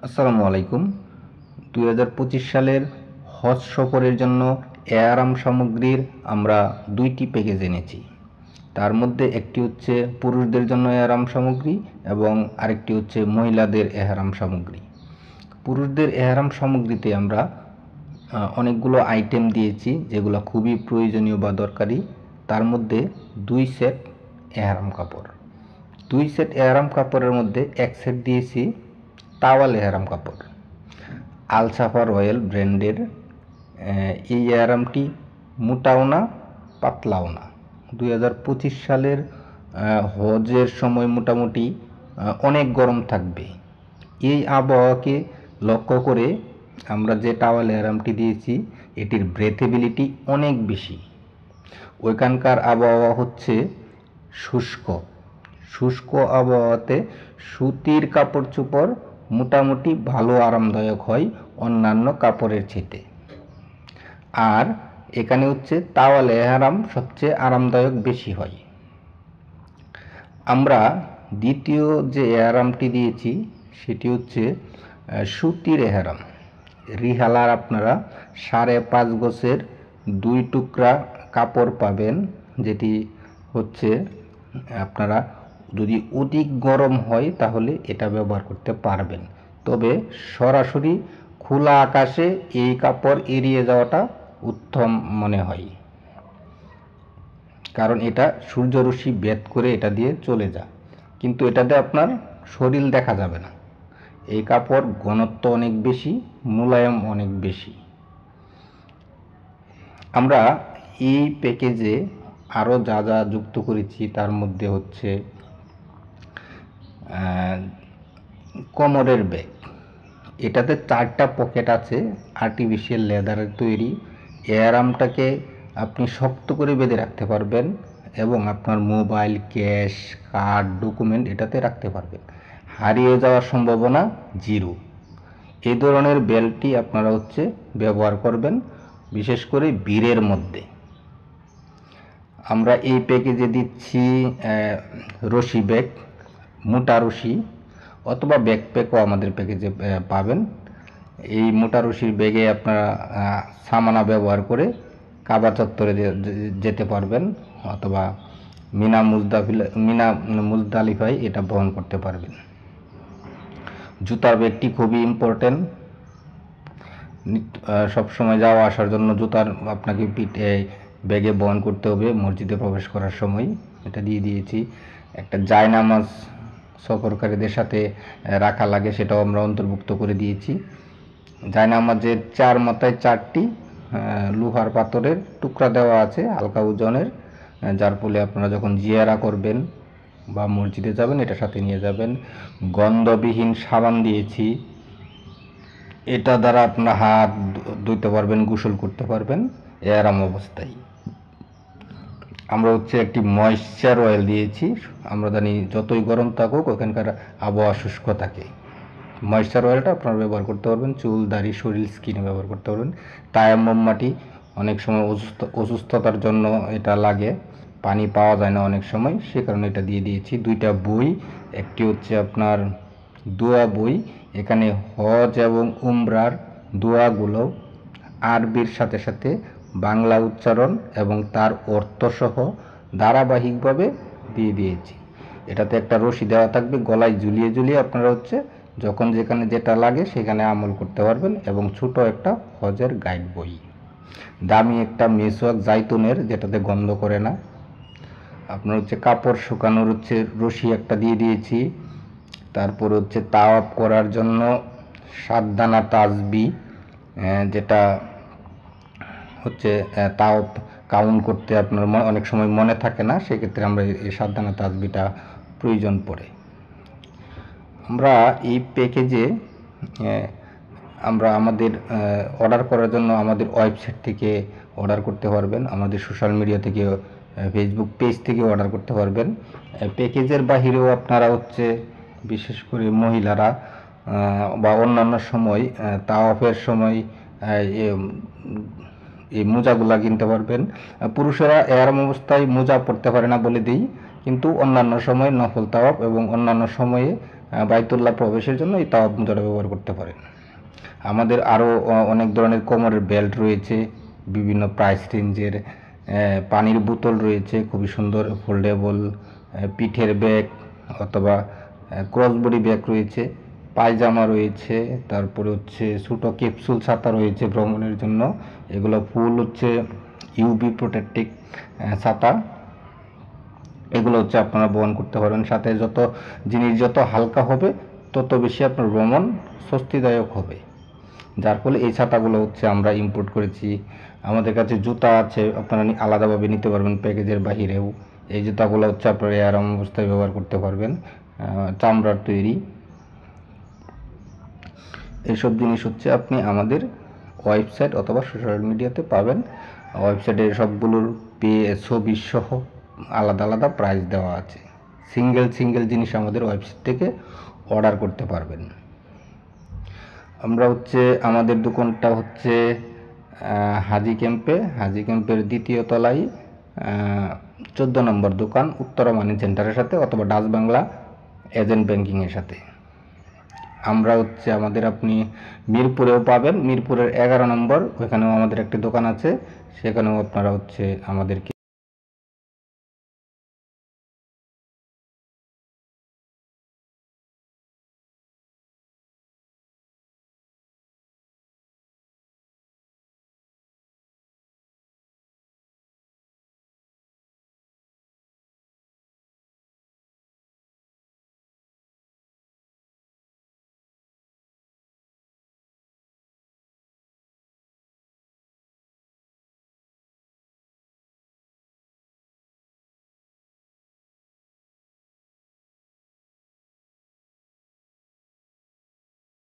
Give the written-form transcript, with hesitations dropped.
আসসালামু আলাইকুম। 2025 সালের হজ সফরের জন্য এয়ারাম সামগ্রীর আমরা দুইটি প্যাকেজ এনেছি। তার মধ্যে একটি হচ্ছে পুরুষদের জন্য এয়ারাম সামগ্রী এবং আরেকটি হচ্ছে মহিলাদের এহরাম সামগ্রী। পুরুষদের এহরাম সামগ্রীতে আমরা অনেকগুলো আইটেম দিয়েছি যেগুলো খুবই প্রয়োজনীয় বা দরকারি। তার মধ্যে 2 সেট এহরাম কাপড়, 2 সেট এহরাম কাপড়ের মধ্যে এক সেট দিয়েছি তাওয়াল এহরাম কাপড়। আল সাফা রয়্যাল ব্র্যান্ডের এই এহরামটি মোটাও না পাতলাও না। 2025 সালের হজের সময় মোটামুটি অনেক গরম থাকবে। এই আবহাওয়াকে লক্ষ্য করে আমরা যে টাওয়াল এহরামটি দিয়েছি এটির ব্রেথেবিলিটি অনেক বেশি। ওইখানকার আবহাওয়া হচ্ছে শুষ্ক। শুষ্ক আবহাওয়াতে সুতির কাপড় চোপড় মোটামুটি ভালো আরামদায়ক হয় অন্যান্য কাপড়ের চেয়ে। আর এখানে হচ্ছে তাওয়াল এহরাম সবচেয়ে আরামদায়ক বেশি হয়। আমরা দ্বিতীয় যে এহরামটি দিয়েছি সেটি হচ্ছে সুতির এহরাম। রিহালার আপনারা 5.5 গজের 2 টুকরা কাপড় পাবেন, যেটি হচ্ছে আপনারা যদি অধিক গরম হয় তাহলে এটা ব্যবহার করতে পারবেন। তবে সরাসরি খোলা আকাশে এই কাপড় এড়িয়ে যাওয়াটা উত্তম মনে হয়, কারণ এটা সূর্যরশ্মি ভেদ করে এটা দিয়ে চলে যায়, কিন্তু এটাতে আপনার শরীর দেখা যাবে না। এই কাপড় ঘনত্ব অনেক বেশি, মোলায়েম অনেক বেশি। আমরা এই প্যাকেজে আরও যা যা যুক্ত করেছি তার মধ্যে হচ্ছে কোমরের ব্যাগ। এটাতে 4টা পকেট আছে, আর্টিফিশিয়াল লেদারের তৈরি। এয়ারামটাকে আপনি শক্ত করে বেঁধে রাখতে পারবেন এবং আপনার মোবাইল, ক্যাশ, কার্ড, ডকুমেন্ট এটাতে রাখতে পারবেন। হারিয়ে যাওয়ার সম্ভাবনা 0। এই ধরনের বেল্টটি আপনারা ব্যবহার করবেন বিশেষ করে ভিড়ের মধ্যে। আমরা এই প্যাকেজে দিচ্ছি রশি ব্যাগ, মোটা রশি অথবা ব্যাকপ্যাকও আমাদের প্যাকেজে পাবেন। এই মোটা রশির ব্যাগে আপনারা সামানা ব্যবহার করে কাবা চত্বরে যেতে পারবেন অথবা মিনা মুজদালিফায় এটা বহন করতে পারবেন। জুতার ব্যাগটি খুবই ইম্পর্টেন্ট। সবসময় যাওয়া আসার জন্য জুতার আপনাকে ব্যাগে বহন করতে হবে মসজিদে প্রবেশ করার সময়। এটা দিয়ে দিয়েছি। একটা জায়নামাজ সফরকারীদের সাথে রাখা লাগে, সেটাও আমরা অন্তর্ভুক্ত করে দিয়েছি। জায়নামাজের 4 মাথায় 4টি লোহার পাথরের টুকরা দেওয়া আছে হালকা ওজনের, যার ফলে আপনারা যখন জিয়ারা করবেন বা মসজিদে যাবেন এটা সাথে নিয়ে যাবেন। গন্ধবিহীন সাবান দিয়েছি, এটা দ্বারা আপনারা হাত ধুতে পারবেন, গোসল করতে পারবেন এয়ারাম অবস্থায়। আমরা একটি ময়েশ্চার অয়েল দিয়েছি। আমরা জানি যতই গরম থাকুক ওখানকার আবহাওয়া শুষ্ক থাকে। ময়েশ্চার অয়েলটা আপনারা ব্যবহার করতে পারবেন চুল, দাড়ি, শরীর, স্কিনে ব্যবহার করতে পারবেন। তায়াম্মুম মাটি অনেক সময় অসুস্থতার জন্য এটা লাগে, পানি পাওয়া যায় না অনেক সময়, সে কারণে এটা দিয়ে দিয়েছি। 2টা বই, একটি আপনার দোয়া বই। এখানে হজ এবং উমরার দোয়াগুলো আরবির সাথে সাথে বাংলা উচ্চারণ এবং তার অর্থসহ ধারাবাহিকভাবে দিয়ে দিয়েছি। এটাতে একটা রশি দেওয়া থাকবে, গলায় ঝুলিয়ে ঝুলিয়ে আপনারা যখন যেখানে যেটা লাগে সেখানে আমল করতে পারবেন। এবং ছোট একটা হজের গাইড বই। দামি একটা মেসওয়াক জাইতুনের, যেটাতে গন্ধ করে না। আপনার কাপড় শুকানোর রশি একটা দিয়ে দিয়েছি। তারপর তাওয়াফ করার জন্য 7 দানা তাসবি, যেটা তাওয়াফ কাউন্ট করতে আপনার অনেক সময় মনে থাকে না, সেক্ষেত্রে আমরা এই 7 দানা তাসবিটা প্রয়োজন পড়ে। আমরা এই প্যাকেজে আমরা আমাদের অর্ডার করার জন্য আমাদের ওয়েবসাইট থেকে অর্ডার করতে পারবেন, আমাদের সোশ্যাল মিডিয়া থেকে, ফেসবুক পেজ থেকে অর্ডার করতে পারবেন। প্যাকেজের বাহিরেও আপনারা বিশেষ করে মহিলারা বা অন্যান্য সময় তাওয়াফের সময় এই মোজাগুলা কিনতে পারবেন। পুরুষেরা এহরাম অবস্থায় মোজা পরতে পারে না বলে দিই, কিন্তু অন্যান্য সময় নফল তাওয়াফ এবং অন্যান্য সময়ে বাইতুল্লাহ প্রবেশের জন্য এই তাওয়াব মোজাটা ব্যবহার করতে পারেন। আমাদের আরও অনেক ধরনের কোমরের বেল্ট রয়েছে, বিভিন্ন প্রাইস রেঞ্জের পানির বোতল রয়েছে, খুবই সুন্দর ফোল্ডেবল পিঠের ব্যাগ অথবা ক্রসবডি ব্যাগ রয়েছে, পায়জামা রয়েছে, তারপরে হচ্ছে ছোটো ক্যাপসুল ছাতা রয়েছে ভ্রমণের জন্য। এগুলো ফুল হচ্ছে ইউভি প্রোটেক্টিভ ছাতা। এগুলো হচ্ছে আপনারা বহন করতে পারবেন। সাথে জিনিস যত হালকা হবে তত বেশি আপনার ভ্রমণ স্বস্তিদায়ক হবে। যার ফলে এই ছাতাগুলো হচ্ছে আমরা ইম্পোর্ট করেছি। আমাদের কাছে জুতা আছে, আপনারা আলাদাভাবে নিতে পারবেন প্যাকেজের বাহিরেও। এই জুতাগুলো হচ্ছে আপনারা আরাম অবস্থায় ব্যবহার করতে পারবেন, চামড়ার তৈরি। এইসব জিনিস হচ্ছে আপনি আমাদের ওয়েবসাইট অথবা সোশ্যাল মিডিয়াতে পাবেন। ওয়েবসাইটে সবগুলোর ছবি সহ আলাদা আলাদা প্রাইস দেওয়া আছে। সিঙ্গেল জিনিস আমাদের ওয়েবসাইট থেকে অর্ডার করতে পারবেন। আমরা হচ্ছে আমাদের দোকানটা হচ্ছে হাজি ক্যাম্পের দ্বিতীয় তলায় 14 নম্বর দোকান, উত্তরা মানি সেন্টারের সাথে অথবা ডাচ বাংলা এজেন্ট ব্যাংকিংয়ের সাথে। আমরা হচ্ছে আপনি মিরপুরেও পাবেন, মিরপুরের 11 নম্বর, ওইখানেও আমাদের একটি দোকান আছে, সেখানেও আপনারা হচ্ছে আমাদেরকে